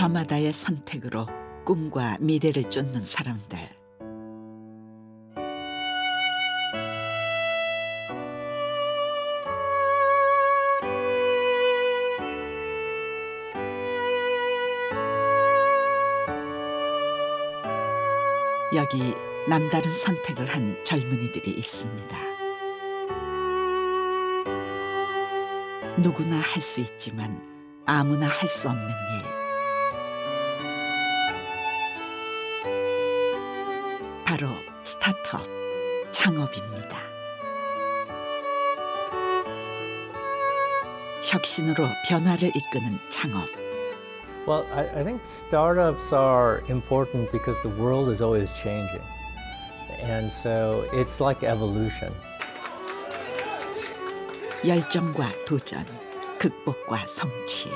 저마다의 선택으로 꿈과 미래를 쫓는 사람들. 여기 남다른 선택을 한 젊은이들이 있습니다. 누구나 할 수 있지만 아무나 할 수 없는 일. 바로 스타트업, 창업입니다. 혁신으로 변화를 이끄는 창업. Well, I think startups are important because the world is always changing. And so it's like evolution. 열정과 도전, 극복과 성취.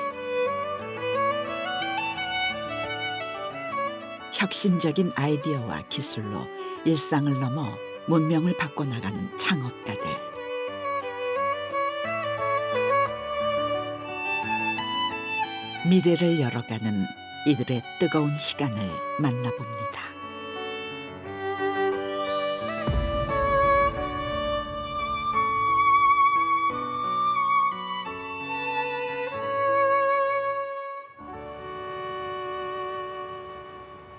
혁신적인 아이디어와 기술로 일상을 넘어 문명을 바꿔나가는 창업가들. 미래를 열어가는 이들의 뜨거운 시간을 만나봅니다.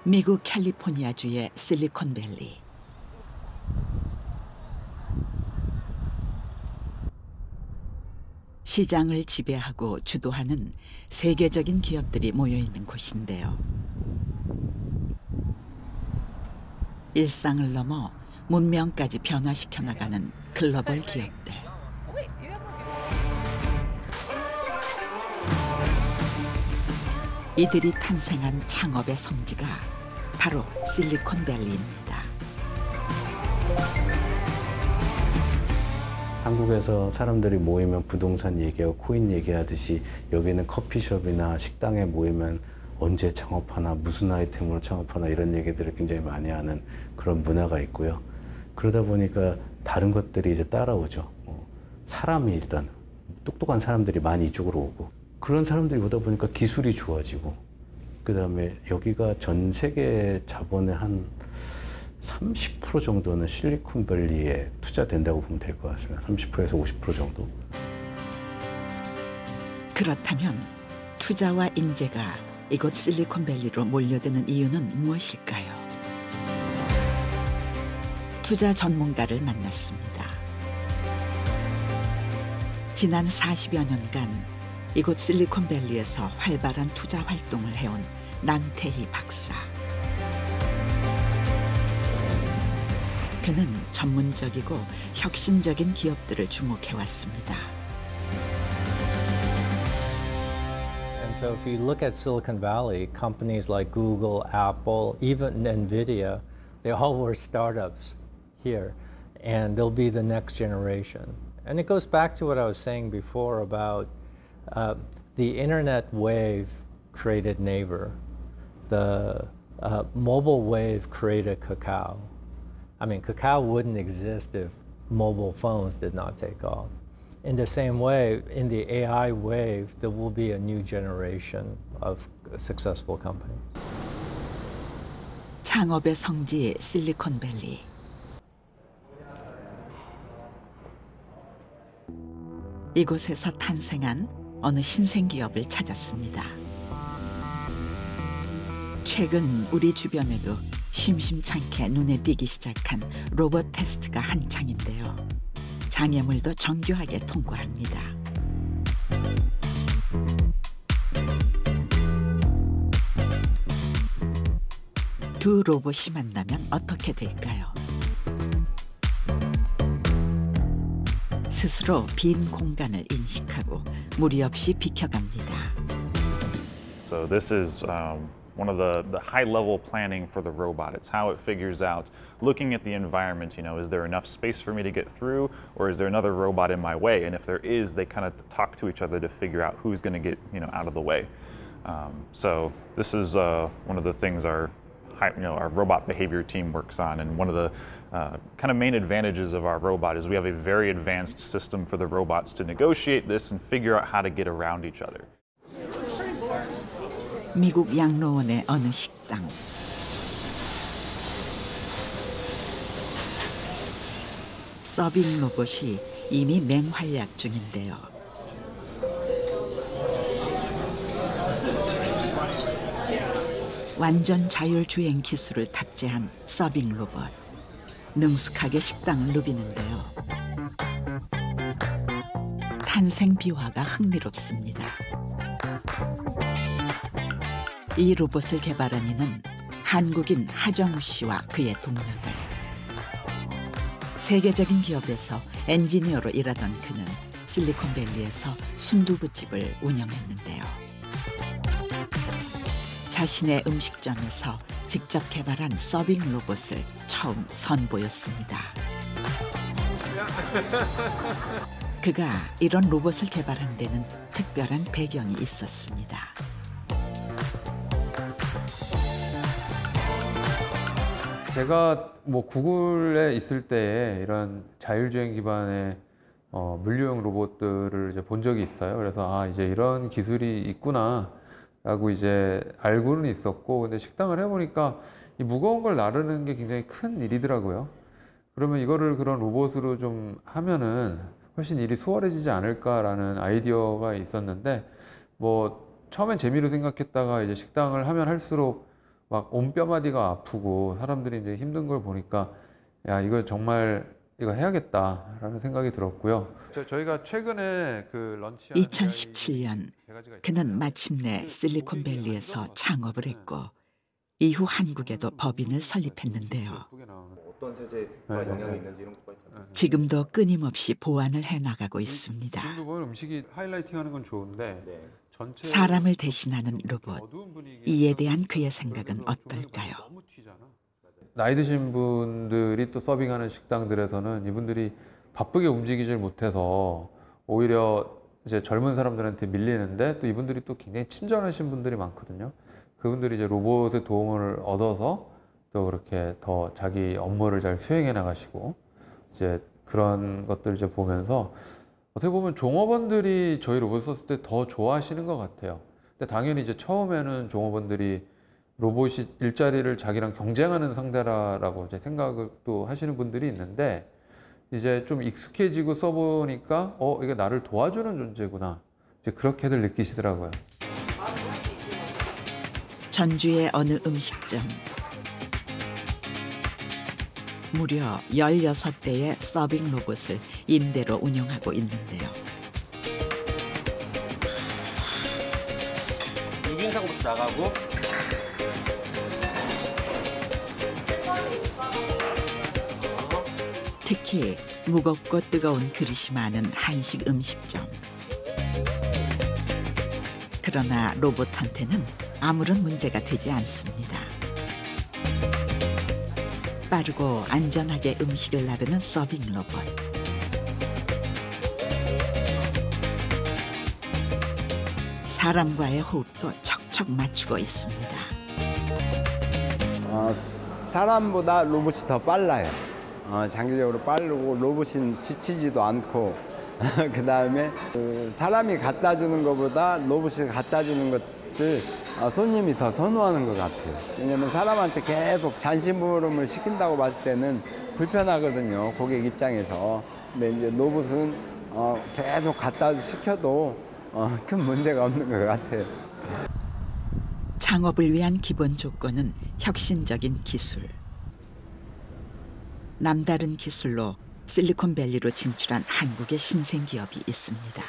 미국 캘리포니아주의 실리콘밸리. 시장을 지배하고 주도하는 세계적인 기업들이 모여있는 곳인데요. 일상을 넘어 문명까지 변화시켜 나가는 글로벌 기업들. 이들이 탄생한 창업의 성지가 바로 실리콘밸리입니다. 한국에서 사람들이 모이면 부동산 얘기하고 코인 얘기하듯이 여기는 커피숍이나 식당에 모이면 언제 창업하나 무슨 아이템으로 창업하나 이런 얘기들을 굉장히 많이 하는 그런 문화가 있고요. 그러다 보니까 다른 것들이 이제 따라오죠. 사람이 일단 똑똑한 사람들이 많이 이쪽으로 오고 그런 사람들이 오다 보니까 기술이 좋아지고 그다음에 여기가 전 세계 자본의 한 30% 정도는 실리콘밸리에 투자된다고 보면 될 것 같습니다. 30%에서 50% 정도. 그렇다면 투자와 인재가 이곳 실리콘밸리로 몰려드는 이유는 무엇일까요? 투자 전문가를 만났습니다. 지난 40여 년간 이곳 실리콘밸리에서 활발한 투자 활동을 해온 남태희 박사. 그는 전문적이고 혁신적인 기업들을 주목해왔습니다. And so if you look at Silicon Valley, companies like Google, Apple, even NVIDIA, they all were startups here. And they'll be the next generation. And it goes back to what I was saying before about the internet wave created Naver. The mobile wave created Kakao. I mean, Kakao wouldn't exist if mobile phones did not take off. In the same way, in the AI wave, there will be a new generation of successful companies. 창업의 성지 실리콘밸리. 이곳에서 탄생한 어느 신생기업을 찾았습니다. 최근 우리 주변에도 심심찮게 눈에 띄기 시작한 로봇 테스트가 한창인데요. 장애물도 정교하게 통과합니다. 두 로봇이 만나면 어떻게 될까요? 스스로 빈 공간을 인식하고 무리 없이 비켜갑니다. So this is one of the high-level planning for the robot. It's how it figures out, looking at the environment, you know, is there enough space for me to get through, or is there another robot in my way? And if there is, they kind of talk to each other to figure out who's going to get, you know, out of the way. So this is one of the things our robot behavior team works on, and one of the kind of main advantages of our robot is we have a very advanced system for the robots to negotiate this and figure out how to get around each other. 미국 양로원의 어느 식당. 서빙 로봇이 이미 맹활약 중인데요. 완전 자율주행 기술을 탑재한 서빙 로봇. 능숙하게 식당을 누비는데요. 탄생 비화가 흥미롭습니다. 이 로봇을 개발한 이는 한국인 하정우 씨와 그의 동료들. 세계적인 기업에서 엔지니어로 일하던 그는 실리콘밸리에서 순두부집을 운영했는데요. 자신의 음식점에서 직접 개발한 서빙 로봇을 처음 선보였습니다. 그가 이런 로봇을 개발한 데는 특별한 배경이 있었습니다. 제가 뭐 구글에 있을 때에 이런 자율주행 기반의 물류용 로봇들을 이제 본 적이 있어요. 그래서 이제 이런 기술이 있구나라고 이제 알고는 있었고, 근데 식당을 해보니까 이 무거운 걸 나르는 게 굉장히 큰 일이더라고요. 그러면 이거를 그런 로봇으로 좀 하면은 훨씬 일이 수월해지지 않을까라는 아이디어가 있었는데, 뭐 처음엔 재미로 생각했다가 이제 식당을 하면 할수록 막 온뼈마디가 아프고 사람들이 이제 힘든 걸 보니까 야, 이거 정말 이거 해야겠다라는 생각이 들었고요. 저희가 최근에 그 런치한 2017년 그는 마침내 실리콘밸리에서 창업을 했고 이후 한국에도 법인을 설립했는데요. 어떤 세제가 영향이 있는지 이런 것까지 다 지금도 끊임없이 보완을 해나가고 있습니다. 지금도 보면 음식이 하이라이팅하는 건 좋은데 전체 사람을 대신하는 로봇. 이에 대한 그의 생각은 어떨까요? 나이 드신 분들이 또 서빙하는 식당들에서는 이분들이 바쁘게 움직이질 못해서 오히려 이제 젊은 사람들한테 밀리는데, 또 이분들이 또 굉장히 친절하신 분들이 많거든요. 그분들이 이제 로봇의 도움을 얻어서 또 그렇게 더 자기 업무를 잘 수행해 나가시고, 이제 그런 것들 이제 보면서 어떻게 보면 종업원들이 저희 로봇 썼을 때 더 좋아하시는 것 같아요. 근데 당연히 이제 처음에는 종업원들이 로봇이 일자리를 자기랑 경쟁하는 상대라고 이제 생각도 하시는 분들이 있는데, 이제 좀 익숙해지고 써보니까 이게 나를 도와주는 존재구나, 이제 그렇게들 느끼시더라고요. 전주의 어느 음식점. 무려 16대의 서빙 로봇을 임대로 운영하고 있는데요. 6인상부터 나가고 특히 무겁고 뜨거운 그릇이 많은 한식 음식점. 그러나 로봇한테는 아무런 문제가 되지 않습니다. 빠르고 안전하게 음식을 나르는 서빙 로봇. 사람과의 호흡도 척척 맞추고 있습니다. 사람보다 로봇이 더 빨라요. 장기적으로 빠르고 로봇은 지치지도 않고 그 다음에 사람이 갖다 주는 것보다 로봇이 갖다 주는 것을 손님이 더 선호하는 것 같아요. 왜냐면 사람한테 계속 잔심부름을 시킨다고 봤을 때는 불편하거든요, 고객 입장에서. 근데 이제 로봇은 계속 갖다 시켜도 큰 문제가 없는 것 같아요. 창업을 위한 기본 조건은 혁신적인 기술. 남다른 기술로 실리콘밸리로 진출한 한국의 신생 기업이 있습니다.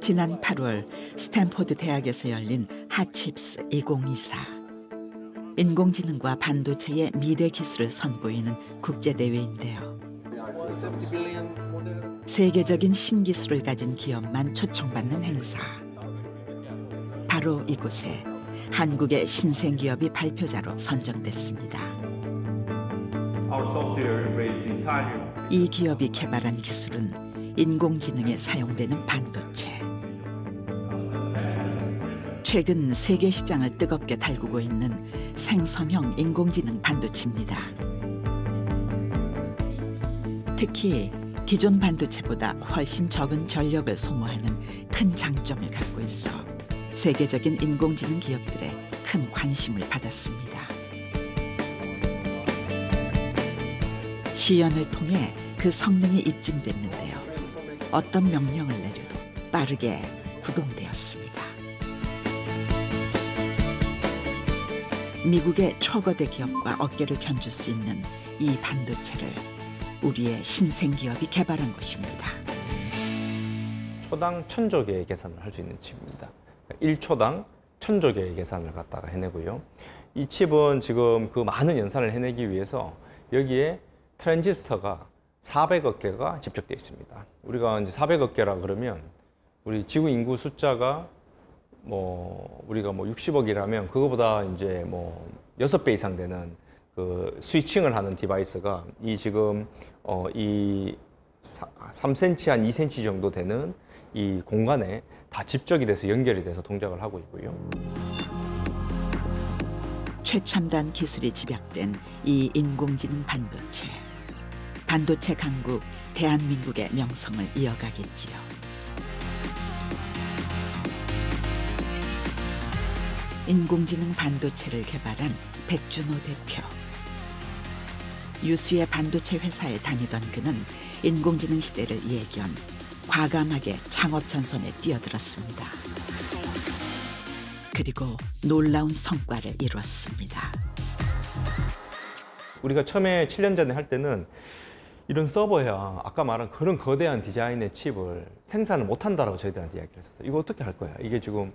지난 8월 스탠포드 대학에서 열린 핫칩스 2024. 인공지능과 반도체의 미래 기술을 선보이는 국제대회인데요. 세계적인 신기술을 가진 기업만 초청받는 행사. 바로 이곳에 한국의 신생기업이 발표자로 선정됐습니다. 이 기업이 개발한 기술은 인공지능에 사용되는 반도체. 최근 세계 시장을 뜨겁게 달구고 있는 생성형 인공지능 반도체입니다. 특히 기존 반도체보다 훨씬 적은 전력을 소모하는 큰 장점을 갖고 있어 세계적인 인공지능 기업들의 큰 관심을 받았습니다. 시연을 통해 그 성능이 입증됐는데요. 어떤 명령을 내려도 빠르게 구동되었습니다. 미국의 초거대 기업과 어깨를 견줄 수 있는 이 반도체를 우리의 신생 기업이 개발한 것입니다. 초당 1000조 개의 계산을 할 수 있는 칩입니다. 1초당 1000조 개의 계산을 갖다가 해내고요. 이 칩은 지금 그 많은 연산을 해내기 위해서 여기에 트랜지스터가 400억 개가 집적되어 있습니다. 우리가 이제 400억 개라 그러면 우리 지구 인구 숫자가 우리가 60억이라면 그거보다 이제 6배 이상 되는 그 스위칭을 하는 디바이스가 이 지금 이 3cm 한 2cm 정도 되는 이 공간에 다 집적이 돼서 연결이 돼서 동작을 하고 있고요. 최첨단 기술이 집약된 이 인공지능 반도체. 반도체 강국 대한민국의 명성을 이어가겠지요. 인공지능 반도체를 개발한 백준호 대표. 유수의 반도체 회사에 다니던 그는 인공지능 시대를 예견, 과감하게 창업 전선에 뛰어들었습니다. 그리고 놀라운 성과를 이뤘습니다. 우리가 처음에 7년 전에 할 때는 이런 서버야 아까 말한 그런 거대한 디자인의 칩을 생산을 못한다라고 저희들한테 이야기를 했었어요. 이거 어떻게 할 거야? 이게 지금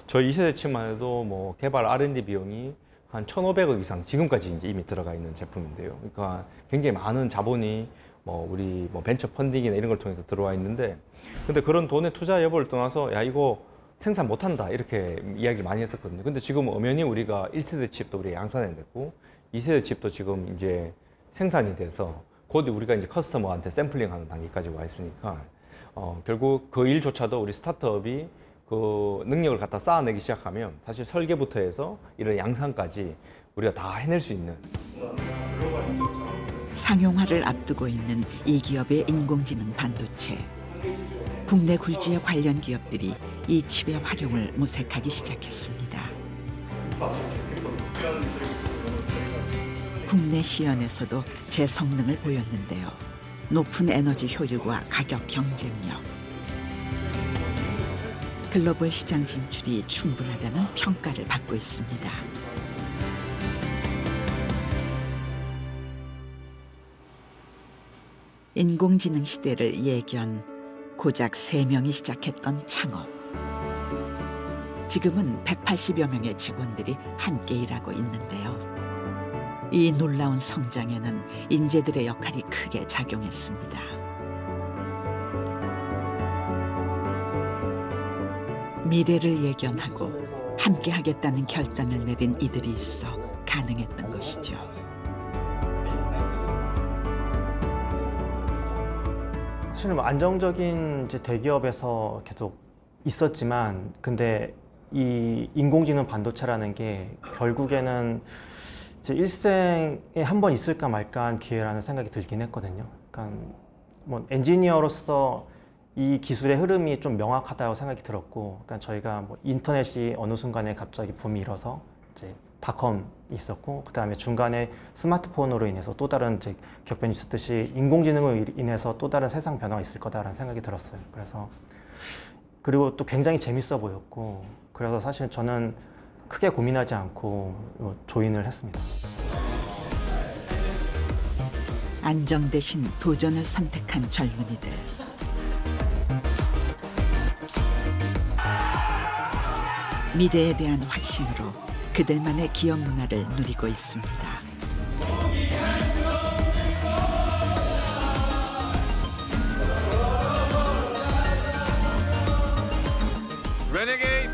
저희 2세대 칩만 해도 개발 R&D 비용이 한 1,500억 이상 지금까지 이제 이미 들어가 있는 제품인데요. 그러니까 굉장히 많은 자본이 우리 벤처 펀딩이나 이런 걸 통해서 들어와 있는데, 근데 그런 돈의 투자 여부를 떠나서 야 이거 생산 못한다 이렇게 이야기를 많이 했었거든요. 근데 지금 엄연히 우리가 1세대 칩도 우리가 양산해냈고 2세대 칩도 지금 이제 생산이 돼서 곧 우리가 이제 커스터머한테 샘플링하는 단계까지 와 있으니까 결국 그 일조차도 우리 스타트업이 그 능력을 갖다 쌓아내기 시작하면 사실 설계부터 해서 이런 양산까지 우리가 다 해낼 수 있는. 상용화를 앞두고 있는 이 기업의 인공지능 반도체. 국내 굴지의 관련 기업들이 이 칩의 활용을 모색하기 시작했습니다. 국내 시연에서도 제 성능을 보였는데요. 높은 에너지 효율과 가격 경쟁력. 글로벌 시장 진출이 충분하다는 평가를 받고 있습니다. 인공지능 시대를 예견, 고작 3명이 시작했던 창업. 지금은 180여 명의 직원들이 함께 일하고 있는데요. 이 놀라운 성장에는 인재들의 역할이 크게 작용했습니다. 미래를 예견하고 함께 하겠다는 결단을 내린 이들이 있어 가능했던 것이죠. 사실은 안정적인 이제 대기업에서 계속 있었지만, 근데 이 인공지능 반도체라는 게 결국에는 이제 일생에 한 번 있을까 말까한 기회라는 생각이 들긴 했거든요. 그러니까 엔지니어로서 이 기술의 흐름이 좀 명확하다고 생각이 들었고, 그러니까 저희가 인터넷이 어느 순간에 갑자기 붐이 일어서 이제 닷컴이 있었고, 그 다음에 중간에 스마트폰으로 인해서 또 다른 이제 격변이 있었듯이 인공지능으로 인해서 또 다른 세상 변화가 있을 거다라는 생각이 들었어요. 그래서 그리고 또 굉장히 재밌어 보였고, 그래서 사실 저는 크게 고민하지 않고 조인을 했습니다. 안정 대신 도전을 선택한 젊은이들. 미래에 대한 확신으로 그들만의 기업 문화를 누리고 있습니다. Renegade!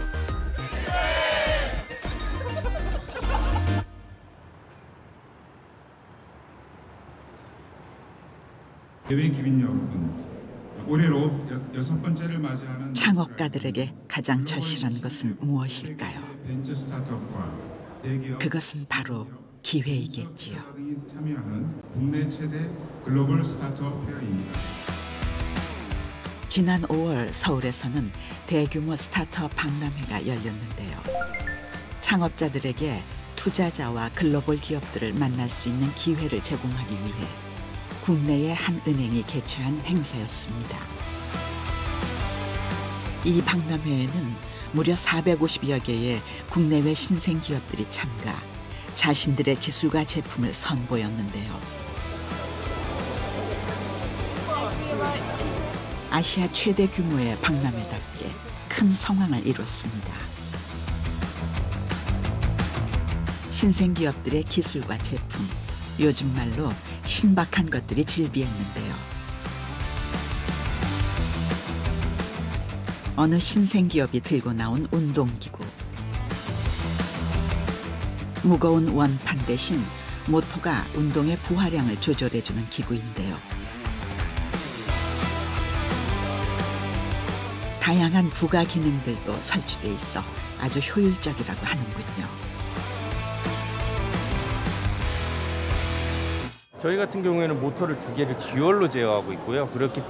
예외 기빈 여러분, 올해로 6번째를 맞이하는 창업가들에게 가장 절실한 것은 무엇일까요? 벤처 스타트업과 대기업, 그것은 바로 기회이겠지요. 등이 참여하는 국내 최대 글로벌 스타트업 페어입니다. 지난 5월 서울에서는 대규모 스타트업 박람회가 열렸는데요. 창업자들에게 투자자와 글로벌 기업들을 만날 수 있는 기회를 제공하기 위해 국내의 한 은행이 개최한 행사였습니다. 이 박람회에는 무려 450여 개의 국내외 신생 기업들이 참가, 자신들의 기술과 제품을 선보였는데요. 아시아 최대 규모의 박람회답게 큰 성황을 이뤘습니다. 신생 기업들의 기술과 제품, 요즘 말로 신박한 것들이 즐비했는데요. 어느 신생 기업이 들고 나온 운동기구. 무거운 원판 대신 모터가 운동의 부하량을 조절해주는 기구인데요. 다양한 부가 기능들도 설치돼 있어 아주 효율적이라고 하는군요. 저희 같은 경우에는 모터를 2개를 듀얼로 제어하고 있고요. 그렇게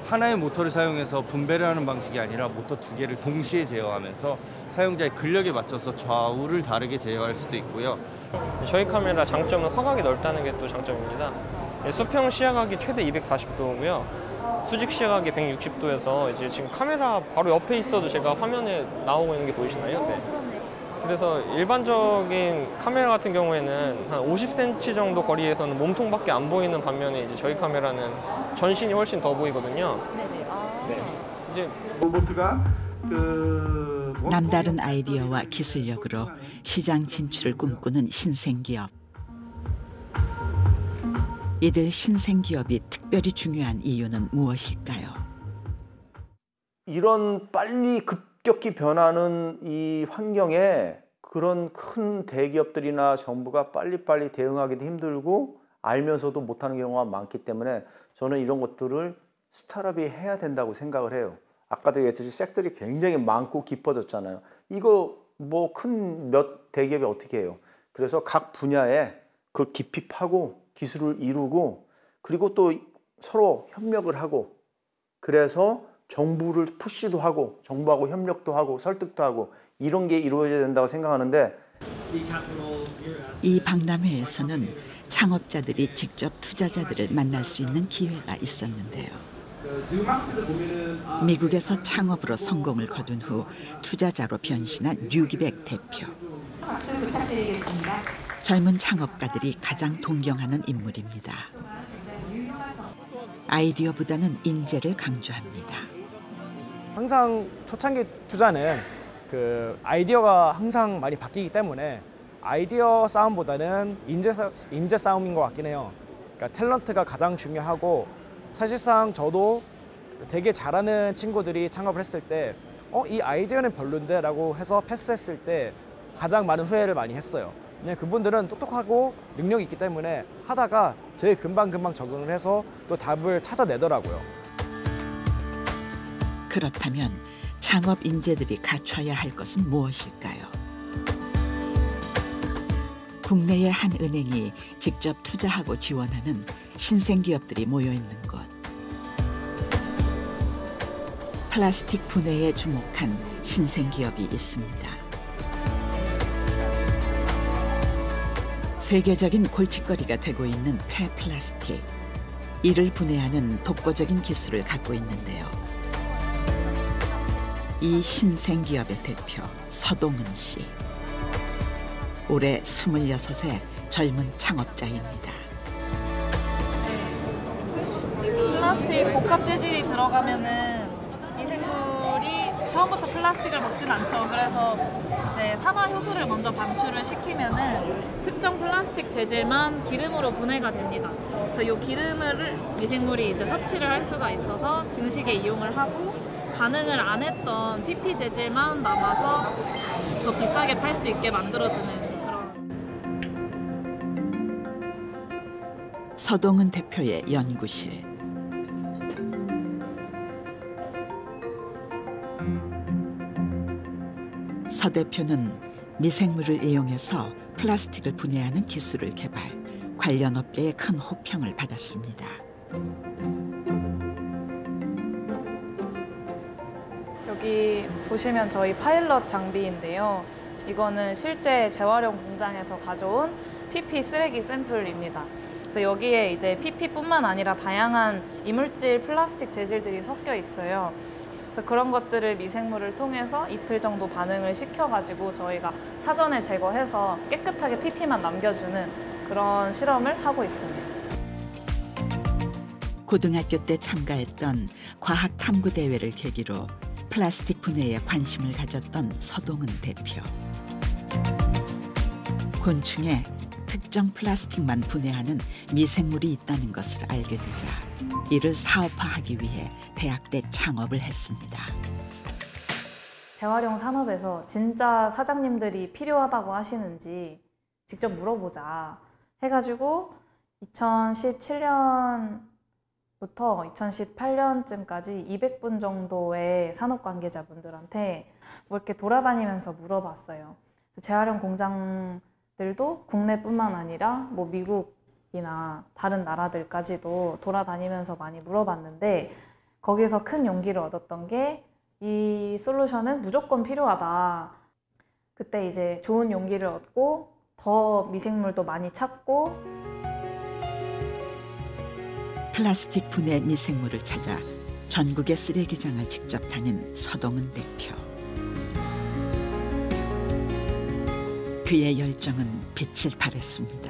하나의 모터를 사용해서 분배를 하는 방식이 아니라 모터 2개를 동시에 제어하면서 사용자의 근력에 맞춰서 좌우를 다르게 제어할 수도 있고요. 저희 카메라 장점은 화각이 넓다는 게 또 장점입니다. 수평 시야각이 최대 240도고요. 수직 시야각이 160도여서 이제 지금 카메라 바로 옆에 있어도 제가 화면에 나오고 있는 게 보이시나요? 네. 그래서 일반적인 카메라 같은 경우에는 한 50cm 정도 거리에서는 몸통밖에 안 보이는 반면에 이제 저희 카메라는 전신이 훨씬 더 보이거든요. 네. 이제 로봇가 남다른 아이디어와 기술력으로 시장 진출을 꿈꾸는 신생기업. 이들 신생기업이 특별히 중요한 이유는 무엇일까요? 이런 빨리 급격히 변하는 이 환경에 그런 큰 대기업들이나 정부가 빨리빨리 대응하기도 힘들고 알면서도 못하는 경우가 많기 때문에 저는 이런 것들을 스타트업이 해야 된다고 생각을 해요. 아까도 얘기했듯이 섹터들이 굉장히 많고 깊어졌잖아요. 이거 뭐 큰 몇 대기업이 어떻게 해요? 그래서 각 분야에 그걸 깊이 파고 기술을 이루고 그리고 또 서로 협력을 하고 그래서 정부를 푸시도 하고 정부하고 협력도 하고 설득도 하고 이런 게 이루어져야 된다고 생각하는데 이 박람회에서는 창업자들이 직접 투자자들을 만날 수 있는 기회가 있었는데요. 미국에서 창업으로 성공을 거둔 후 투자자로 변신한 류기백 대표. 박수 부탁드리겠습니다. 젊은 창업가들이 가장 동경하는 인물입니다. 아이디어보다는 인재를 강조합니다. 항상 초창기 투자는 그 아이디어가 항상 많이 바뀌기 때문에 아이디어 싸움보다는 인재 싸움인 것 같긴 해요. 그러니까 탤런트가 가장 중요하고 사실상 저도 되게 잘하는 친구들이 창업을 했을 때 이 아이디어는 별론데 라고 해서 패스했을 때 가장 많은 후회를 많이 했어요. 그냥 그분들은 똑똑하고 능력이 있기 때문에 하다가 되게 금방금방 적응을 해서 또 답을 찾아내더라고요. 그렇다면 창업 인재들이 갖춰야 할 것은 무엇일까요? 국내의 한 은행이 직접 투자하고 지원하는 신생기업들이 모여있는 곳. 플라스틱 분해에 주목한 신생기업이 있습니다. 세계적인 골칫거리가 되고 있는 폐플라스틱. 이를 분해하는 독보적인 기술을 갖고 있는데요. 이 신생기업의 대표 서동은 씨. 올해 26의 젊은 창업자입니다. 플라스틱 복합 재질이 들어가면은 미생물이 처음부터 플라스틱을 먹진 않죠. 그래서 이제 산화 효소를 먼저 방출을 시키면은 특정 플라스틱 재질만 기름으로 분해가 됩니다. 그래서 이 기름을 미생물이 이제 섭취를 할 수가 있어서 증식에 이용을 하고 반응을 안 했던 PP 재질만 남아서 더 비싸게 팔 수 있게 만들어주는 서동은 대표의 연구실. 서 대표는 미생물을 이용해서 플라스틱을 분해하는 기술을 개발, 관련 업계에 큰 호평을 받았습니다. 여기 보시면 저희 파일럿 장비인데요. 이거는 실제 재활용 공장에서 가져온 PP 쓰레기 샘플입니다. 그래서 여기에 이제 PP뿐만 아니라 다양한 이물질 플라스틱 재질들이 섞여 있어요. 그래서 그런 것들을 미생물을 통해서 이틀 정도 반응을 시켜가지고 저희가 사전에 제거해서 깨끗하게 PP만 남겨주는 그런 실험을 하고 있습니다. 고등학교 때 참가했던 과학 탐구 대회를 계기로 플라스틱 분해에 관심을 가졌던 서동은 대표. 곤충에 특정 플라스틱만 분해하는 미생물이 있다는 것을 알게 되자 이를 사업화하기 위해 대학 때 창업을 했습니다. 재활용 산업에서 진짜 사장님들이 필요하다고 하시는지 직접 물어보자 해가지고 2017년부터 2018년쯤까지 200분 정도의 산업 관계자분들한테 뭐 이렇게 돌아다니면서 물어봤어요. 재활용 공장들도 국내뿐만 아니라 뭐 미국이나 다른 나라들까지도 돌아다니면서 많이 물어봤는데 거기서 큰 용기를 얻었던 게 이 솔루션은 무조건 필요하다. 그때 이제 좋은 용기를 얻고 더 미생물도 많이 찾고 플라스틱 분해 미생물을 찾아 전국의 쓰레기장을 직접 다닌 서동은 대표. 그의 열정은 빛을 발했습니다.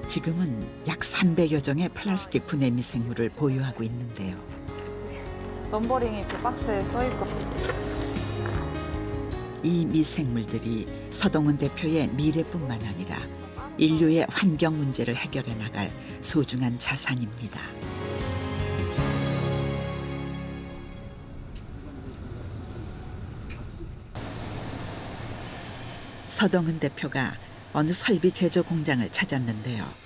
지금은 약 300여 종의 플라스틱 분해 미생물을 보유하고 있는데요. 넘버링이 그 박스에 써 있고. 이 미생물들이 서동은 대표의 미래뿐만 아니라 인류의 환경 문제를 해결해 나갈 소중한 자산입니다. 서동은 대표가 어느 설비 제조 공장을 찾았는데요.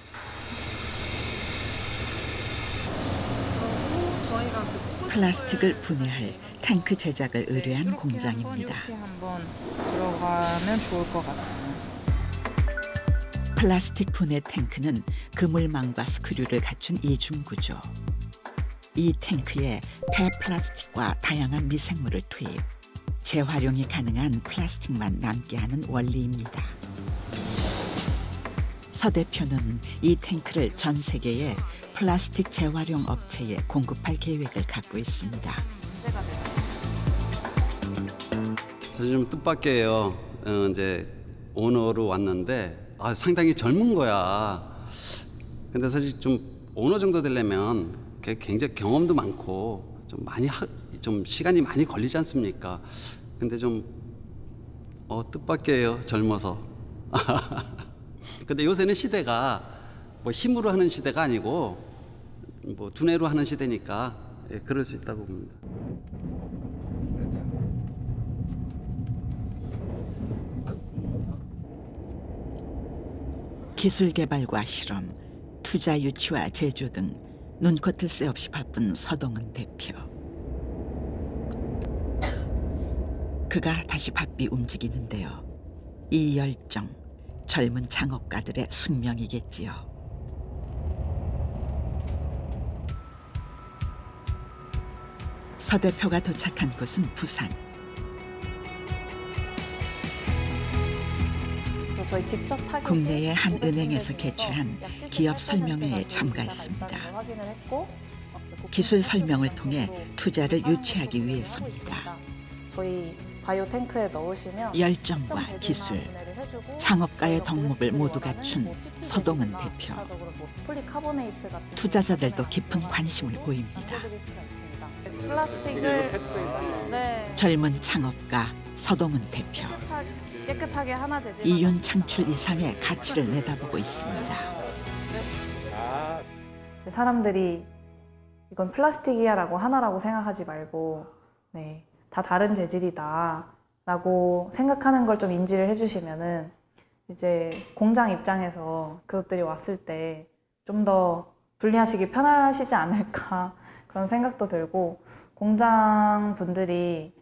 플라스틱을 분해할 탱크 제작을 의뢰한 공장입니다. 이렇게 한번 들어가면 좋을 것 같아요. 플라스틱 분해 탱크는 그물망과 스크류를 갖춘 이중 구조. 이 탱크에 폐플라스틱과 다양한 미생물을 투입, 재활용이 가능한 플라스틱만 남게 하는 원리입니다. 서 대표는 이 탱크를 전 세계의 플라스틱 재활용 업체에 공급할 계획을 갖고 있습니다. 사실 좀 뜻밖이에요. 이제 오너로 왔는데 상당히 젊은 거야. 근데 사실 좀 오너 정도 되려면 굉장히 경험도 많고 좀 시간이 많이 걸리지 않습니까? 근데 좀 뜻밖이에요. 젊어서. 근데 요새는 시대가 뭐 힘으로 하는 시대가 아니고 뭐 두뇌로 하는 시대니까 그럴 수 있다고 봅니다. 기술 개발과 실험, 투자 유치와 제조 등 눈코뜰 새 없이 바쁜 서동은 대표. 그가 다시 바삐 움직이는데요. 이 열정, 젊은 창업가들의 숙명이겠지요. 서 대표가 도착한 곳은 부산. 저희 직접 국내의 한 은행에서 개최한 기업 설명회에 참가했습니다. 기술 설명을 통해 투자를 유치하기 위해서입니다. 저희 바이오 탱크에 넣으시면 열정과 기술, 창업가의 덕목을 모두 갖춘 서동은 대표. 투자자들도 깊은 관심을 보입니다. 플라스틱을 젊은 창업가 서동은 대표. 깨끗하게 하나 재질. 이윤 창출 이상의 가치를 내다보고 있습니다. 사람들이 이건 플라스틱이야라고 하나라고 생각하지 말고 다 다른 재질이다라고 생각하는 걸 좀 인지를 해주시면은 이제 공장 입장에서 그것들이 왔을 때 좀 더 분리하시기 편하시지 않을까 그런 생각도 들고 공장 분들이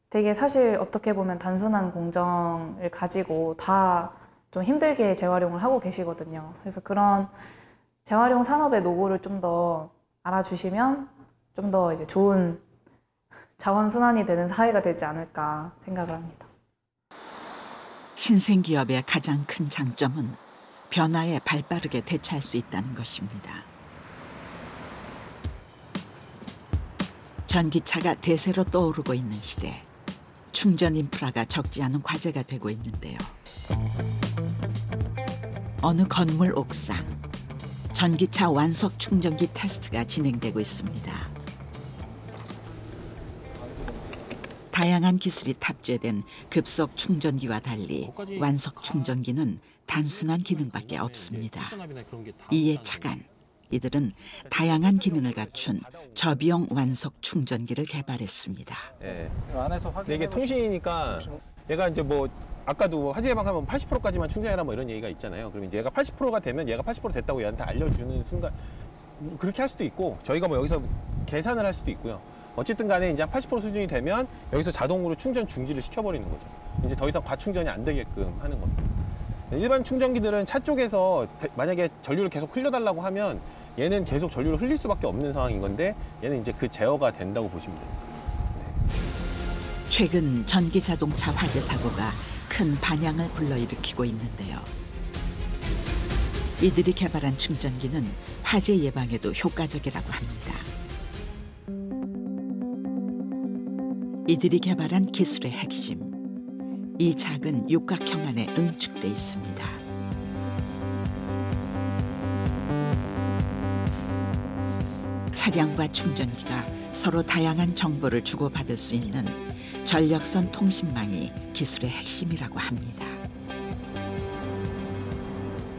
되게 사실 어떻게 보면 단순한 공정을 가지고 다 좀 힘들게 재활용을 하고 계시거든요. 그래서 그런 재활용 산업의 노고를 좀 더 알아주시면 좀 더 이제 좋은 자원순환이 되는 사회가 되지 않을까 생각을 합니다. 신생기업의 가장 큰 장점은 변화에 발빠르게 대처할 수 있다는 것입니다. 전기차가 대세로 떠오르고 있는 시대, 충전 인프라가 적지 않은 과제가 되고 있는데요. 어느 건물 옥상, 전기차 완속 충전기 테스트가 진행되고 있습니다. 다양한 기술이 탑재된 급속 충전기와 달리 완속 충전기는 단순한 기능밖에 없습니다. 이에 차관, 이들은 다양한 기능을 갖춘 저비용 완속 충전기를 개발했습니다. 네. 이게 통신이니까 얘가 이제 뭐 아까도 화재 예방하면 80%까지만 충전해라 뭐 이런 얘기가 있잖아요. 그럼 이제 얘가 80%가 되면 얘가 80% 됐다고 얘한테 알려주는 순간 그렇게 할 수도 있고 저희가 뭐 여기서 계산을 할 수도 있고요. 어쨌든 간에 이제 80% 수준이 되면 여기서 자동으로 충전 중지를 시켜버리는 거죠. 이제 더 이상 과충전이 안 되게끔 하는 겁니다. 일반 충전기들은 차 쪽에서 만약에 전류를 계속 흘려달라고 하면 얘는 계속 전류를 흘릴 수밖에 없는 상황인 건데 얘는 이제 그 제어가 된다고 보시면 됩니다. 최근 전기 자동차 화재 사고가 큰 반향을 불러일으키고 있는데요. 이들이 개발한 충전기는 화재 예방에도 효과적이라고 합니다. 이들이 개발한 기술의 핵심, 이 작은 육각형 안에 응축돼 있습니다. 차량과 충전기가 서로 다양한 정보를 주고받을 수 있는 전력선 통신망이 기술의 핵심이라고 합니다.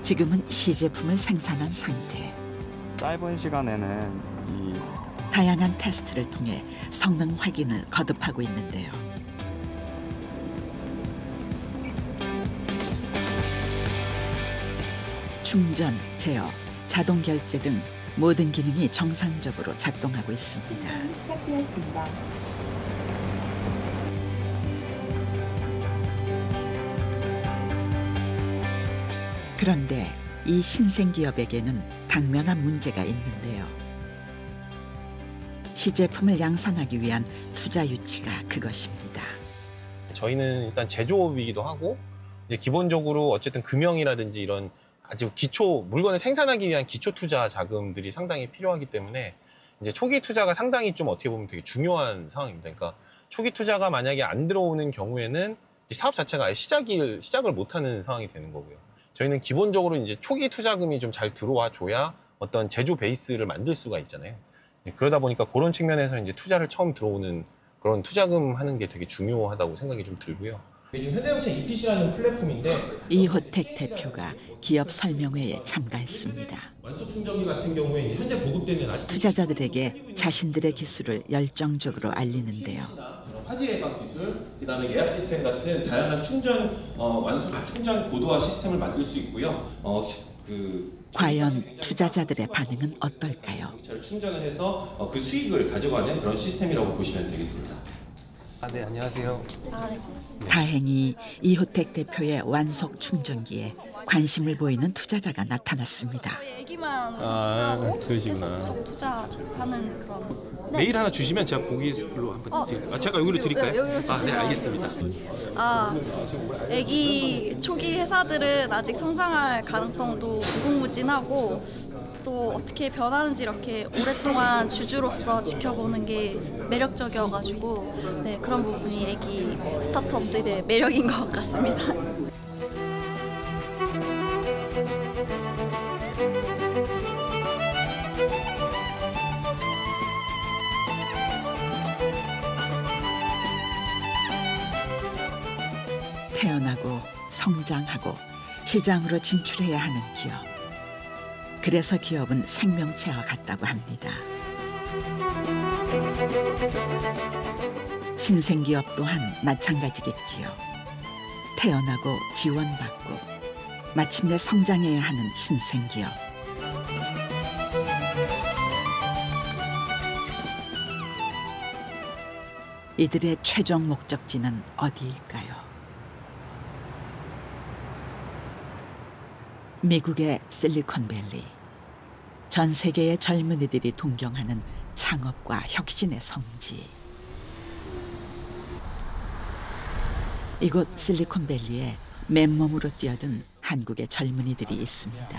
지금은 시제품을 생산한 상태. 짧은 시간에는 이 다양한 테스트를 통해 성능 확인을 거듭하고 있는데요. 충전, 제어, 자동 결제 등 모든 기능이 정상적으로 작동하고 있습니다. 그런데 이 신생기업에게는 당면한 문제가 있는데요. 시제품을 양산하기 위한 투자 유치가 그것입니다. 저희는 일단 제조업이기도 하고 이제 기본적으로 어쨌든 금형이라든지 이런 아주 기초 물건을 생산하기 위한 기초 투자 자금들이 상당히 필요하기 때문에 이제 초기 투자가 상당히 좀 어떻게 보면 되게 중요한 상황입니다. 그러니까 초기 투자가 만약에 안 들어오는 경우에는 이제 사업 자체가 아예 시작을 못하는 상황이 되는 거고요. 저희는 기본적으로 이제 초기 투자금이 좀 잘 들어와 줘야 어떤 제조 베이스를 만들 수가 있잖아요. 그러다 보니까 그런 측면에서 이제 투자를 처음 들어오는 그런 투자금 하는 게 되게 중요하다고 생각이 좀 들고요. 지금 현대자동차 EPC라는 플랫폼인데 이호택 대표가 기업 설명회에 참가했습니다. 완속 충전기 같은 경우에 이제 현재 보급되는 아직 투자자들에게 자신들의 기술을 열정적으로 알리는데요. 화재 예방 기술, 그다음에 예약 시스템 같은 다양한 충전 완속 충전 고도화 시스템을 만들 수 있고요. 과연 투자자들의 반응은 어떨까요? 충전을 해서 그 수익을 가져가는 그런 시스템이라고 보시면 되겠습니다. 네, 안녕하세요. 다행히 이호택 대표의 완속 충전기에 관심을 보이는 투자자가 나타났습니다. 애기만 투자하고 그러시구나. 계속 투자하는 그런. 네. 메일 하나 주시면 제가 거기로 한번 드릴까요? 제가 여기로 드릴까요? 여기로 주시면. 네, 알겠습니다. 애기 초기 회사들은 아직 성장할 가능성도 무궁무진하고 또 어떻게 변하는지 이렇게 오랫동안 주주로서 지켜보는 게 매력적이어가지고 네, 그런 부분이 애기 스타트업들의 매력인 것 같습니다. 태어나고 성장하고 시장으로 진출해야 하는 기업. 그래서 기업은 생명체와 같다고 합니다. 신생기업 또한 마찬가지겠지요. 태어나고 지원받고 마침내 성장해야 하는 신생기업. 이들의 최종 목적지는 어디일까요? 미국의 실리콘밸리. 전 세계의 젊은이들이 동경하는 창업과 혁신의 성지. 이곳 실리콘밸리에 맨몸으로 뛰어든 한국의 젊은이들이 있습니다.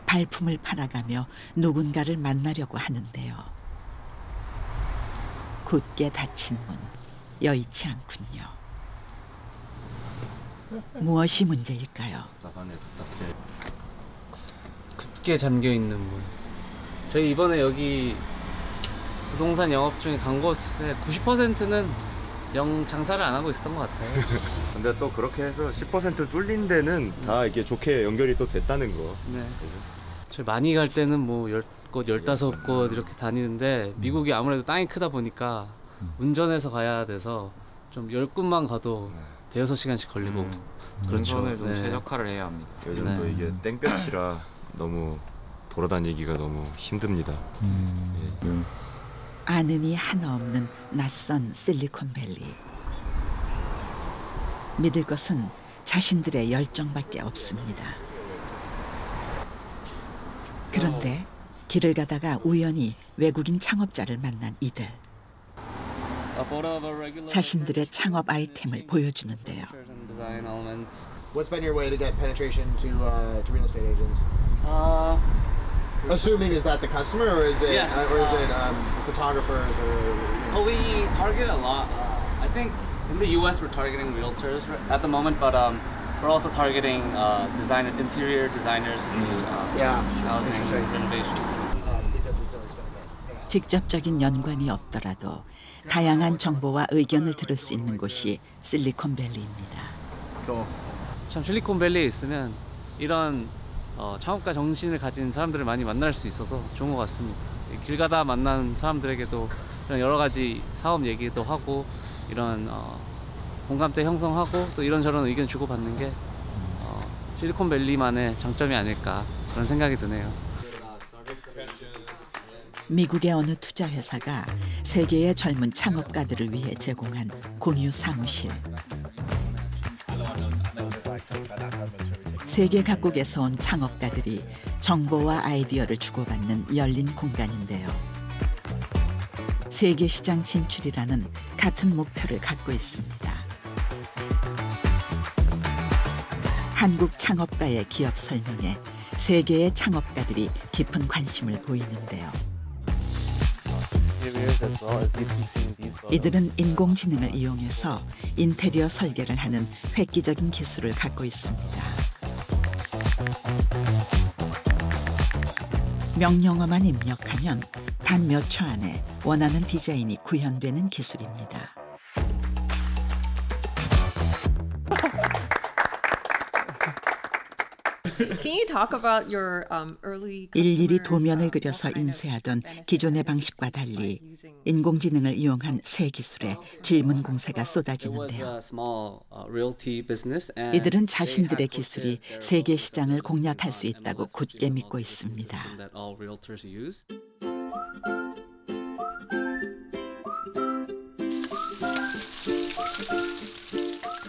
발품을 팔아가며 누군가를 만나려고 하는데요. 굳게 닫힌 문, 여의치 않군요. 무엇이 문제일까요? 굳게 잠겨있는 문. 저희 이번에 여기 부동산 영업 중에 간 곳의 90%는 영 장사를 안 하고 있었던 것 같아요. 근데 또 그렇게 해서 10% 뚫린 데는 다 이렇게 좋게 연결이 또 됐다는 거. 네. 저희 많이 갈 때는 뭐 10곳, 15곳 이렇게 다니는데 미국이 아무래도 땅이 크다 보니까 운전해서 가야 돼서 좀 10곳만 가도 대여섯 시간씩 걸리고 그렇죠. 운전을 좀 최적화를 해야 합니다. 요즘 또 이게 땡볕이라 너무 돌아다니기가 너무 힘듭니다. 아는 이 하나 없는 낯선 실리콘밸리. 믿을 것은 자신들의 열정밖에 없습니다. 그런데 길을 가다가 우연히 외국인 창업자를 만난 이들. 자신들의 창업 아이템을 보여주는데요. What's been your way to get penetration to real estate agents? Assuming is that the customer or is it photographers or? We target a lot. I think in the U.S. we're targeting realtors at the moment, but we're also targeting interior designers and housing renovations. 직접적인 연관이 없더라도 다양한 정보와 의견을 들을 수 있는 곳이 실리콘밸리입니다. 참 실리콘밸리에 있으면 이런 창업가 정신을 가진 사람들을 많이 만날 수 있어서 좋은 것 같습니다. 길 가다 만난 사람들에게도 이런 여러 가지 사업 얘기도 하고 이런 공감대 형성하고 또 이런저런 의견 주고받는 게 실리콘밸리만의 장점이 아닐까 그런 생각이 드네요. 미국의 어느 투자 회사가 세계의 젊은 창업가들을 위해 제공한 공유 사무실. 세계 각국에서 온 창업가들이 정보와 아이디어를 주고받는 열린 공간인데요. 세계 시장 진출이라는 같은 목표를 갖고 있습니다. 한국 창업가의 기업 설명에 세계의 창업가들이 깊은 관심을 보이는데요. 이들은 인공지능을 이용해서 인테리어 설계를 하는 획기적인 기술을 갖고 있습니다. 명령어만 입력하면 단 몇 초 안에 원하는 디자인이 구현되는 기술입니다. 일일이 도면을 그려서 인쇄하던 기존의 방식과 달리 인공지능을 이용한 새 기술에 질문 공세가 쏟아지는데요. 이들은 자신들의 기술이 세계 시장을 공략할 수 있다고 굳게 믿고 있습니다.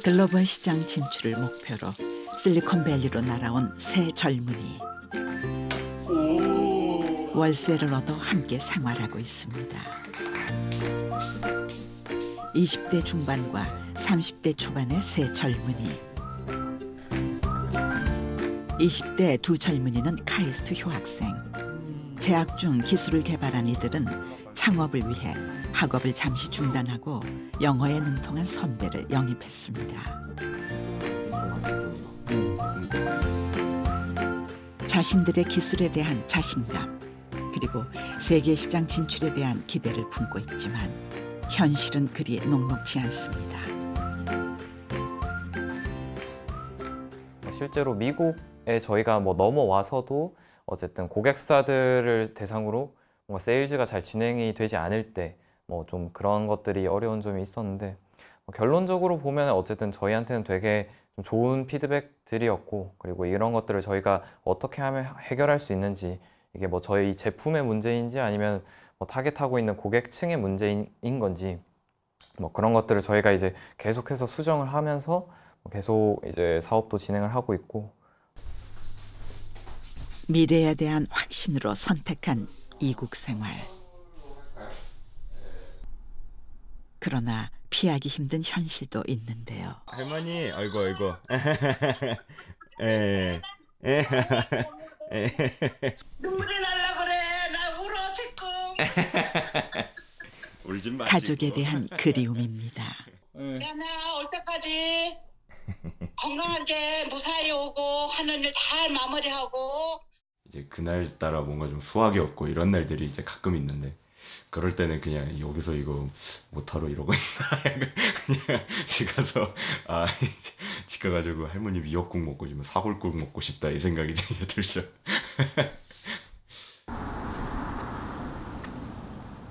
글로벌 시장 진출을 목표로 실리콘밸리로 날아온 새 젊은이. 월세를 얻어 함께 생활하고 있습니다. 20대 중반과 30대 초반의 세 젊은이. 20대 두 젊은이는 카이스트 휴학생. 재학 중 기술을 개발한 이들은 창업을 위해 학업을 잠시 중단하고 영어에 능통한 선배를 영입했습니다. 자신들의 기술에 대한 자신감, 그리고 세계 시장 진출에 대한 기대를 품고 있지만 현실은 그리 녹록지 않습니다. 실제로 미국에 저희가 넘어와서도 어쨌든 고객사들을 대상으로 뭔가 세일즈가 잘 진행이 되지 않을 때 좀 그런 것들이 어려운 점이 있었는데 결론적으로 보면 어쨌든 저희한테는 되게 좀 좋은 피드백들이었고, 그리고 이런 것들을 저희가 어떻게 하면 해결할 수 있는지, 이게 저희 제품의 문제인지 아니면 타겟하고 있는 고객층의 문제인 건지 그런 것들을 저희가 이제 계속해서 수정을 하면서 계속 이제 사업도 진행을 하고 있고. 미래에 대한 확신으로 선택한 이국 생활. 그러나 피하기 힘든 현실도 있는데요. 할머니, 아이고. 눈물이 날라 그래. 나 울어 지금. 울지 마시고. 가족에 대한 그리움입니다. 나 올 때까지 건강하게 무사히 오고 하는 일 잘 마무리하고. 이제 그날 따라 뭔가 좀 수학이 없고 이런 날들이 이제 가끔 있는데 그럴 때는 그냥 여기서 이거 못하러 이러고 있나 그냥 집 가서 집 가가지고 할머니 미역국 먹고 싶으면 사골국 먹고 싶다 이 생각이 이제 들죠.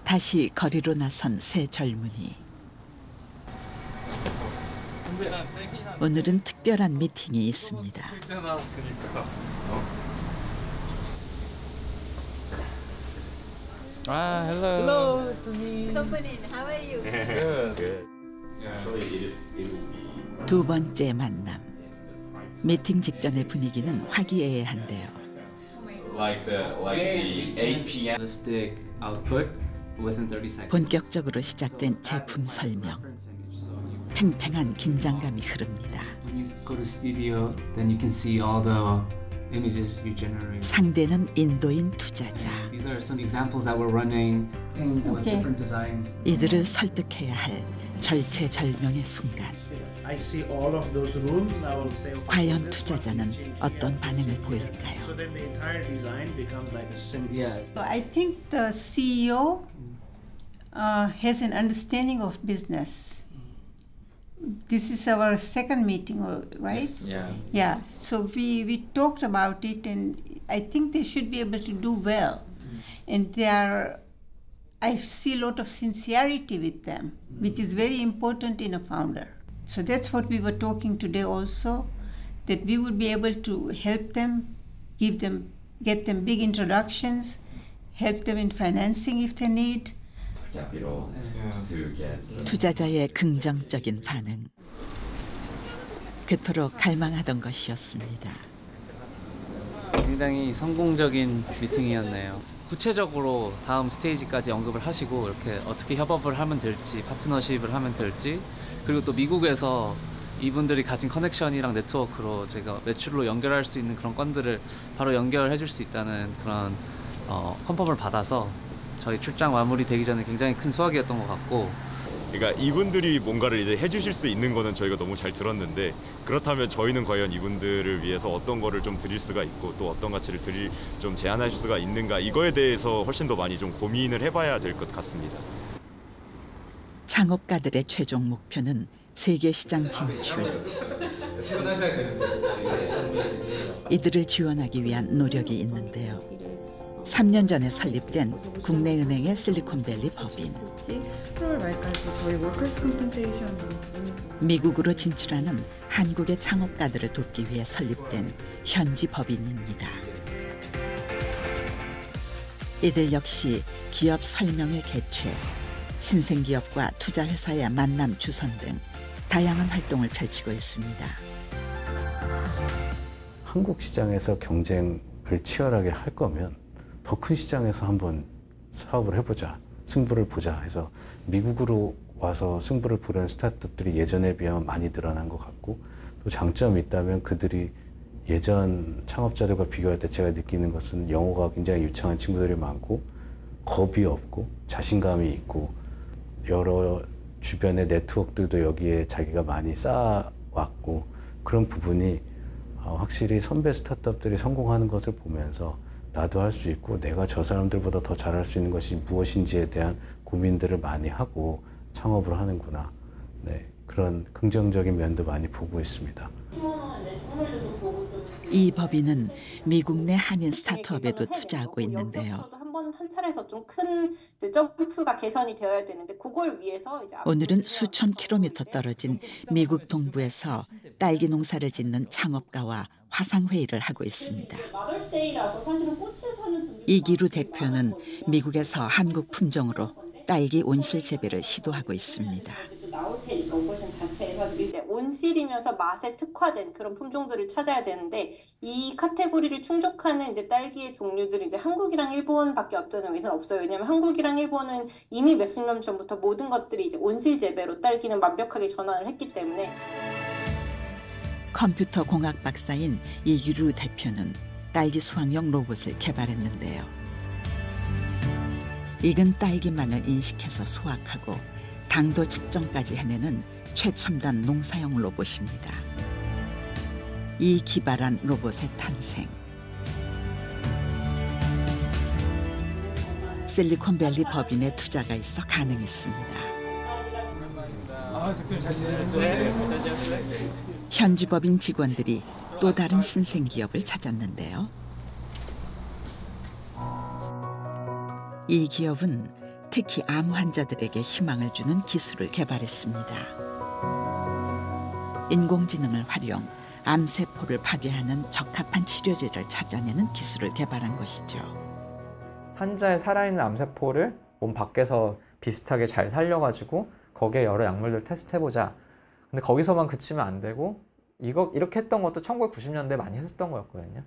다시 거리로 나선 새 젊은이. 오늘은 특별한 미팅이 있습니다. hello. How are you? Good. 두 번째 만남. 미팅 직전의 분위기는 화기애애한데요. Like the 8 p.m. output within 30 seconds. 본격적으로 시작된 제품 설명. 팽팽한 긴장감이 흐릅니다. When you go to studio, then you can see all the images you generate. 상대는 인도인 투자자. These are some examples that we're running with different designs. 이들을 설득해야 할 절체절명의 순간. I see all of those rooms and I will say, 과연 투자자는 어떤 반응을 보일까요? so then the entire design becomes like a simple. So I think the CEO has an understanding of business. This is our second meeting, right? Yeah. Yeah. So we talked about it, and I think they should be able to do well. And I see a lot of sincerity with them, which is very important in a founder. So that's what we were talking today also, that we would be able to help them, get them big introductions, help them in financing if they need. 투자자의 긍정적인 반응. 그토록 갈망하던 것이었습니다. 굉장히 성공적인 미팅이었네요. 구체적으로 다음 스테이지까지 언급을 하시고 이렇게 어떻게 협업을 하면 될지, 파트너십을 하면 될지, 그리고 또 미국에서 이분들이 가진 커넥션이랑 네트워크로 제가 매출로 연결할 수 있는 그런 건들을 바로 연결해 줄 수 있다는 그런 컨펌을 받아서 저희 출장 마무리 되기 전에 굉장히 큰 수확이었던 것 같고, 그러니까 이분들이 뭔가를 이제 해주실 수 있는 거는 저희가 너무 잘 들었는데, 그렇다면 저희는 과연 이분들을 위해서 어떤 거를 좀 드릴 수가 있고 또 어떤 가치를 좀 제안하실 수가 있는가, 이거에 대해서 훨씬 더 많이 좀 고민을 해봐야 될 것 같습니다. 창업가들의 최종 목표는 세계 시장 진출. 이들을 지원하기 위한 노력이 있는데요. 3년 전에 설립된 국내은행의 실리콘밸리 법인. 미국으로 진출하는 한국의 창업가들을 돕기 위해 설립된 현지 법인입니다. 이들 역시 기업 설명회 개최, 신생기업과 투자회사의 만남 주선 등 다양한 활동을 펼치고 있습니다. 한국 시장에서 경쟁을 치열하게 할 거면 더 큰 시장에서 한번 사업을 해보자, 승부를 보자 해서 미국으로 와서 승부를 보려는 스타트업들이 예전에 비하면 많이 늘어난 것 같고, 또 장점이 있다면 그들이 예전 창업자들과 비교할 때 제가 느끼는 것은 영어가 굉장히 유창한 친구들이 많고 겁이 없고 자신감이 있고 여러 주변의 네트워크들도 여기에 자기가 많이 쌓아왔고, 그런 부분이 확실히 선배 스타트업들이 성공하는 것을 보면서 나도 할 수 있고 내가 저 사람들보다 더 잘할 수 있는 것이 무엇인지에 대한 고민들을 많이 하고 창업을 하는구나. 네, 그런 긍정적인 면도 많이 보고 있습니다. 이 법인은 미국 내 한인 스타트업에도 투자하고 있는데요. 한 차례 더 좀 큰 점프가 개선이 되어야 되는데, 그걸 위해서 이제 오늘은 수천 킬로미터 떨어진 미국 동부에서 딸기 농사를 짓는 창업가와 화상회의를 하고 있습니다. 이기루 대표는 미국에서 한국 품종으로 딸기 온실 재배를 시도하고 있습니다. 나올 테니까 오퍼레이션 자체에서 이제 온실이면서 맛에 특화된 그런 품종들을 찾아야 되는데 이 카테고리를 충족하는 이제 딸기의 종류들이 이제 한국이랑 일본밖에 어떤 의미에서는 없어요. 왜냐하면 한국이랑 일본은 이미 몇십 년 전부터 모든 것들이 이제 온실 재배로 딸기는 완벽하게 전환을 했기 때문에. 컴퓨터 공학 박사인 이규루 대표는 딸기 수확용 로봇을 개발했는데요. 익은 딸기만을 인식해서 수확하고 당도 측정까지 해내는 최첨단 농사용 로봇입니다. 이 기발한 로봇의 탄생. 실리콘밸리 법인의 투자가 있어 가능했습니다. 현지 법인 직원들이 또 다른 신생 기업을 찾았는데요. 이 기업은 특히 암 환자들에게 희망을 주는 기술을 개발했습니다. 인공지능을 활용, 암세포를 파괴하는 적합한 치료제를 찾아내는 기술을 개발한 것이죠. 환자의 살아있는 암세포를 몸 밖에서 비슷하게 잘 살려가지고 거기에 여러 약물들 테스트해보자. 근데 거기서만 그치면 안 되고 이렇게 했던 것도 1990년대에 많이 했었던 거였거든요.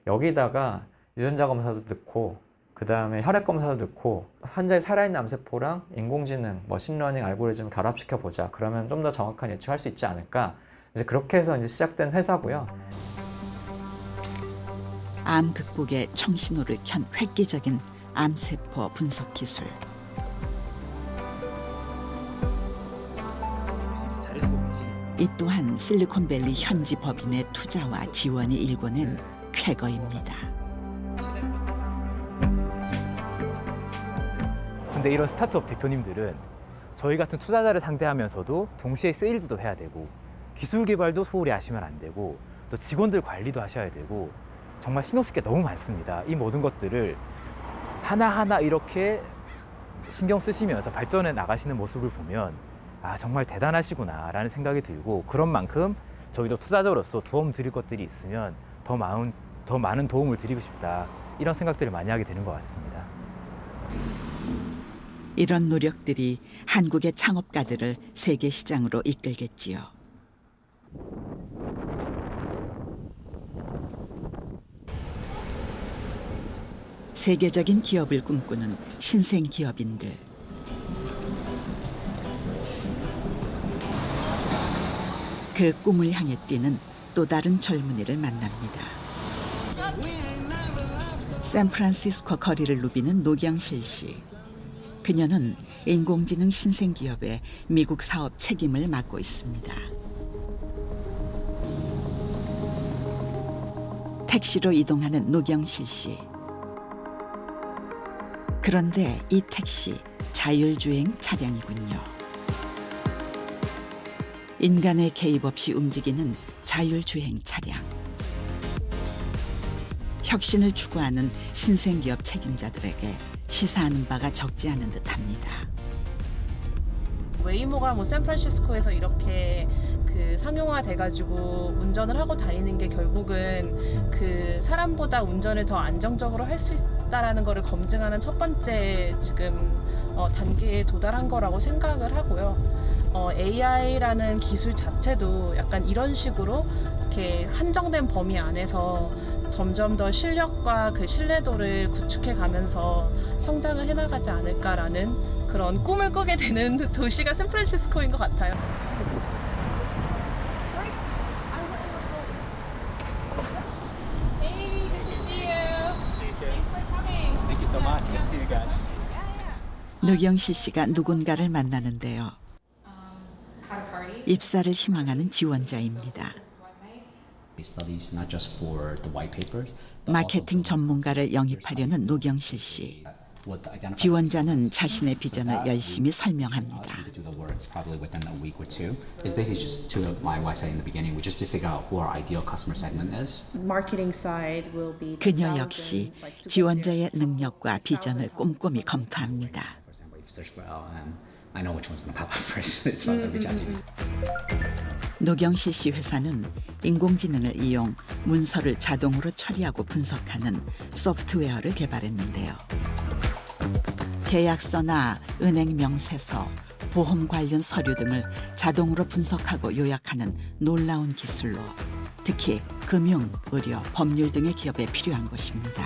여기다가 유전자 검사도 넣고 그 다음에 혈액 검사도 넣고 환자의 살아있는 암세포랑 인공지능, 머신러닝 알고리즘을 결합시켜보자. 그러면 좀 더 정확한 예측할 수 있지 않을까. 이제 그렇게 해서 이제 시작된 회사고요. 암 극복에 청신호를 켠 획기적인 암세포 분석 기술. 이 또한 실리콘밸리 현지 법인의 투자와 지원이 일궈낸 쾌거입니다. 근데 이런 스타트업 대표님들은 저희 같은 투자자를 상대하면서도 동시에 세일즈도 해야 되고 기술 개발도 소홀히 하시면 안 되고 또 직원들 관리도 하셔야 되고 정말 신경 쓸 게 너무 많습니다. 이 모든 것들을 하나하나 이렇게 신경 쓰시면서 발전해 나가시는 모습을 보면 아 정말 대단하시구나 라는 생각이 들고 그런 만큼 저희도 투자자로서 도움 드릴 것들이 있으면 더 많은 도움을 드리고 싶다 이런 생각들을 많이 하게 되는 것 같습니다. 이런 노력들이 한국의 창업가들을 세계 시장으로 이끌겠지요. 세계적인 기업을 꿈꾸는 신생 기업인들. 그 꿈을 향해 뛰는 또 다른 젊은이를 만납니다. 샌프란시스코 거리를 누비는 노경실 씨. 그녀는 인공지능 신생기업의 미국 사업 책임을 맡고 있습니다. 택시로 이동하는 노경실 씨. 그런데 이 택시 자율주행 차량이군요. 인간의 개입 없이 움직이는 자율주행 차량. 혁신을 추구하는 신생기업 책임자들에게 시사하는 바가 적지 않은 듯합니다. 웨이모가 샌프란시스코에서 이렇게 상용화 돼가지고 운전을 하고 다니는 게 결국은 사람보다 운전을 더 안정적으로 할 수 있다라는 거를 검증하는 첫 번째 단계에 도달한 거라고 생각을 하고요. AI라는 기술 자체도 약간 이런 식으로 이렇게 한정된 범위 안에서 점점 더 실력과 신뢰도를 구축해 가면서 성장을 해나가지 않을까라는 그런 꿈을 꾸게 되는 도시가 샌프란시스코인 것 같아요. 노경실 씨가 누군가를 만나는데요. 입사를 희망하는 지원자입니다. 마케팅 전문가를 영입하려는 노경실 씨. 지원자는 자신의 비전을 열심히 설명합니다. 그녀 역시 지원자의 능력과 비전을 꼼꼼히 검토합니다. 노경실 씨 회사는 인공지능을 이용 문서를 자동으로 처리하고 분석하는 소프트웨어를 개발했는데요. 계약서나 은행 명세서, 보험 관련 서류 등을 자동으로 분석하고 요약하는 놀라운 기술로 특히 금융, 의료, 법률 등의 기업에 필요한 것입니다.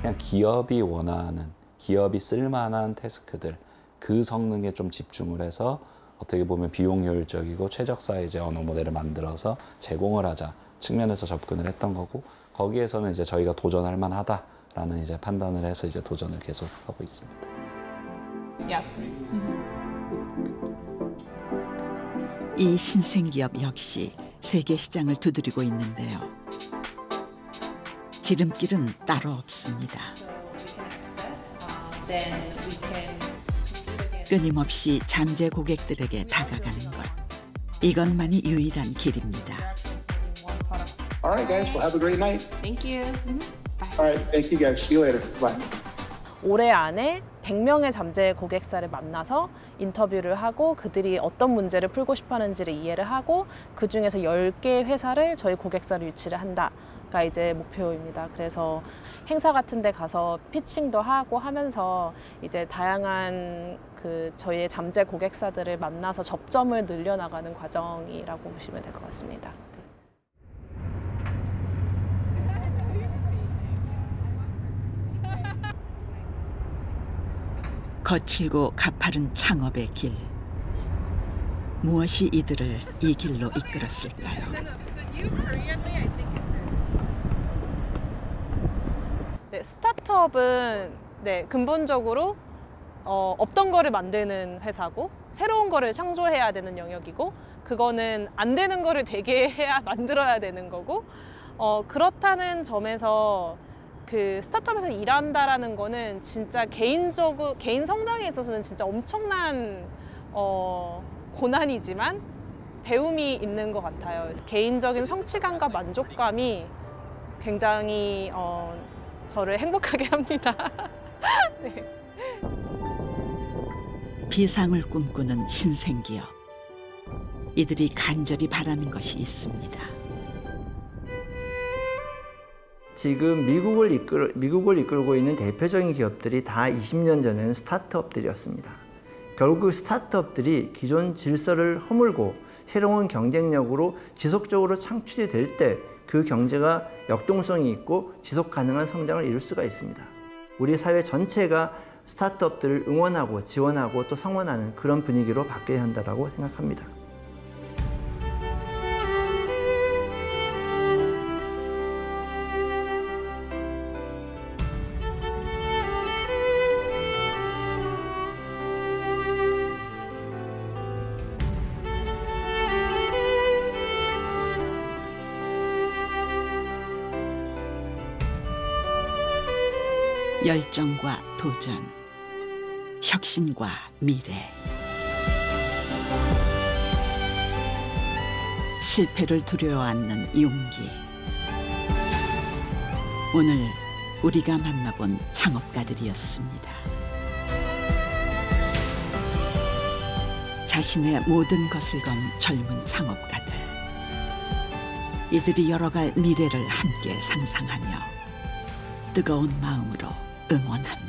그냥 기업이 원하는, 기업이 쓸만한 태스크들, 그 성능에 좀 집중을 해서 어떻게 보면 비용 효율적이고 최적 사이즈의 언어 모델을 만들어서 제공을 하자 측면에서 접근을 했던 거고, 거기에서는 이제 저희가 도전할 만하다라는 이제 판단을 해서 이제 도전을 계속하고 있습니다. 이 신생기업 역시 세계 시장을 두드리고 있는데요. 지름길은 따로 없습니다. 끊임없이 잠재 고객들에게 다가가는 것. 이것만이 유일한 길입니다. All right, guys. Well, have a great night. Thank you. All right, thank you guys. See you later. Bye. 올해 안에 100명의 잠재 고객사를 만나서 인터뷰를 하고 그들이 어떤 문제를 풀고 싶어 하는지를 이해를 하고 그 중에서 10개의 회사를 저희 고객사로 유치를 한다가 이제 목표입니다. 그래서 행사 같은 데 가서 피칭도 하고 하면서 이제 다양한 저희의 잠재 고객사들을 만나서 접점을 늘려나가는 과정이라고 보시면 될 것 같습니다. 거칠고 가파른 창업의 길. 무엇이 이들을 이 길로 이끌었을까요? 네, 스타트업은 근본적으로 없던 거를 만드는 회사고 새로운 거를 창조해야 되는 영역이고 그거는 안 되는 거를 되게 해야 만들어야 되는 거고 그렇다는 점에서 스타트업에서 일한다라는 거는 진짜 개인 성장에 있어서는 진짜 엄청난 고난이지만 배움이 있는 것 같아요. 개인적인 성취감과 만족감이 굉장히 저를 행복하게 합니다. 네. 비상을 꿈꾸는 신생기업. 이들이 간절히 바라는 것이 있습니다. 지금 미국을 이끌고 있는 대표적인 기업들이 다 20년 전에는 스타트업들이었습니다. 결국 스타트업들이 기존 질서를 허물고 새로운 경쟁력으로 지속적으로 창출이 될 때 그 경제가 역동성이 있고 지속 가능한 성장을 이룰 수가 있습니다. 우리 사회 전체가 스타트업들을 응원하고 지원하고 또 성원하는 그런 분위기로 바뀌어야 한다고 생각합니다. 열정과 도전, 혁신과 미래. 실패를 두려워 않는 용기. 오늘 우리가 만나본 창업가들이었습니다. 자신의 모든 것을 건 젊은 창업가들. 이들이 열어갈 미래를 함께 상상하며 뜨거운 마음으로 응원합니다.